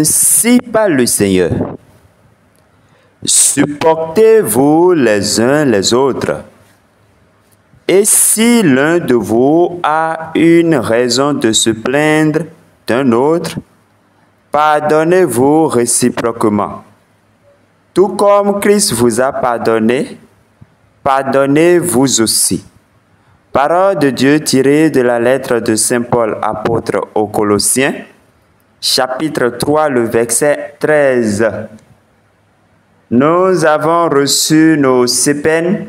Ainsi parle le Seigneur. Supportez-vous les uns les autres. Et si l'un de vous a une raison de se plaindre d'un autre, pardonnez-vous réciproquement. Tout comme Christ vous a pardonné, pardonnez-vous aussi. Parole de Dieu tirée de la lettre de Saint Paul, apôtre aux Colossiens, chapitre 3, le verset 13. Nous avons reçu nos CPN,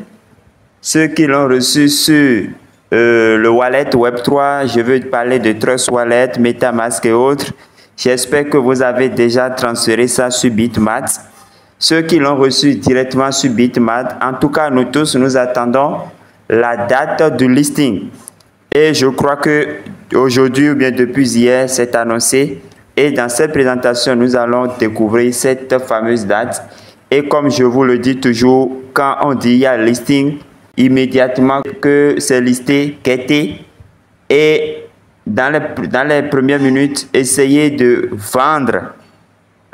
ceux qui l'ont reçu sur le wallet Web3, je veux parler de Trust Wallet, MetaMask et autres. J'espère que vous avez déjà transféré ça sur Bitmat. Ceux qui l'ont reçu directement sur Bitmat, en tout cas nous tous, nous attendons la date du listing. Et je crois que aujourd'hui ou bien depuis hier, c'est annoncé. Et dans cette présentation, nous allons découvrir cette fameuse date. Et comme je vous le dis toujours, quand on dit il y a listing, immédiatement que c'est listé, quêté. Et dans les premières minutes, essayez de vendre.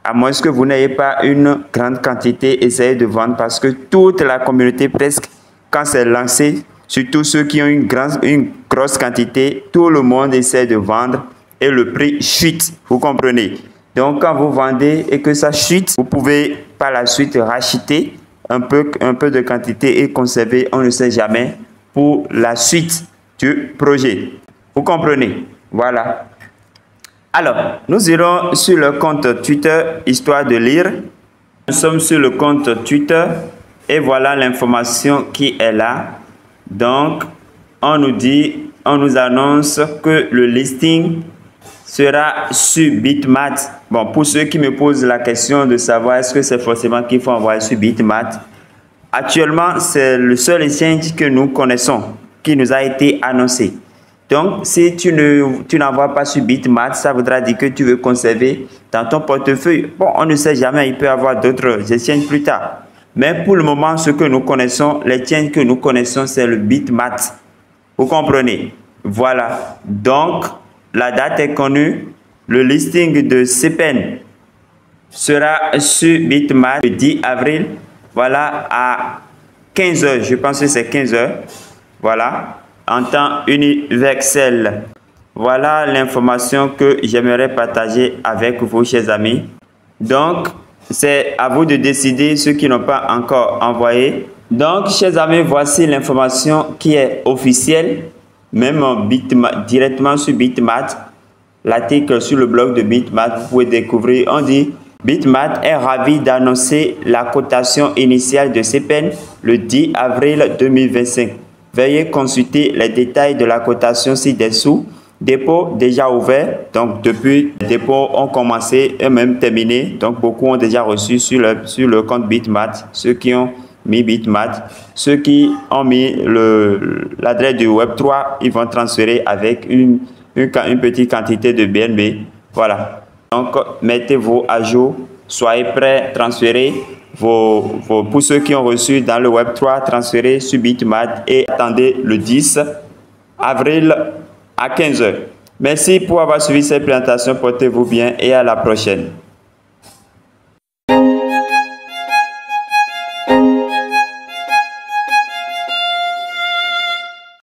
À moins que vous n'ayez pas une grande quantité, essayez de vendre parce que toute la communauté presque, quand c'est lancé, surtout ceux qui ont une grosse quantité, tout le monde essaie de vendre et le prix chute, vous comprenez. Donc quand vous vendez et que ça chute, vous pouvez par la suite racheter un peu de quantité et conserver, on ne sait jamais, pour la suite du projet. Vous comprenez? Voilà. Alors, nous irons sur le compte Twitter, histoire de lire. Nous sommes sur le compte Twitter et voilà l'information qui est là. Donc, on nous annonce que le listing sera sur Bitmat. Bon, pour ceux qui me posent la question de savoir est-ce que c'est forcément qu'il faut envoyer sur Bitmat, actuellement, c'est le seul exchange que nous connaissons qui nous a été annoncé. Donc, si tu n'envoies pas sur Bitmat, ça voudra dire que tu veux conserver dans ton portefeuille. Bon, on ne sait jamais, il peut y avoir d'autres exchanges plus tard. Mais pour le moment, ce que nous connaissons, l'exchange que nous connaissons, c'est le Bitmat. Vous comprenez? Voilà. Donc, la date est connue. Le listing de CPN sera sur Bitmat le 10 avril. Voilà, à 15 h. Je pense que c'est 15 h. Voilà. En temps universel. Voilà l'information que j'aimerais partager avec vous, chers amis. Donc, c'est à vous de décider, ceux qui n'ont pas encore envoyé. Donc, chers amis, voici l'information qui est officielle, même directement sur Bitmat. L'article sur le blog de Bitmat, vous pouvez découvrir, on dit Bitmat est ravi d'annoncer la cotation initiale de CPN le 10 avril 2025. Veuillez consulter les détails de la cotation ci-dessous. Dépôt déjà ouvert, donc depuis les dépôts ont commencé et même terminé. Donc beaucoup ont déjà reçu sur le compte Bitmat. Ceux qui ont mis Bitmat, ceux qui ont mis l'adresse du Web3, ils vont transférer avec une petite quantité de BNB. Voilà. Donc mettez-vous à jour, soyez prêts, transférez. Pour ceux qui ont reçu dans le Web3, transférez sur Bitmat et attendez le 10 avril à 15 h. Merci pour avoir suivi cette présentation. Portez-vous bien et à la prochaine.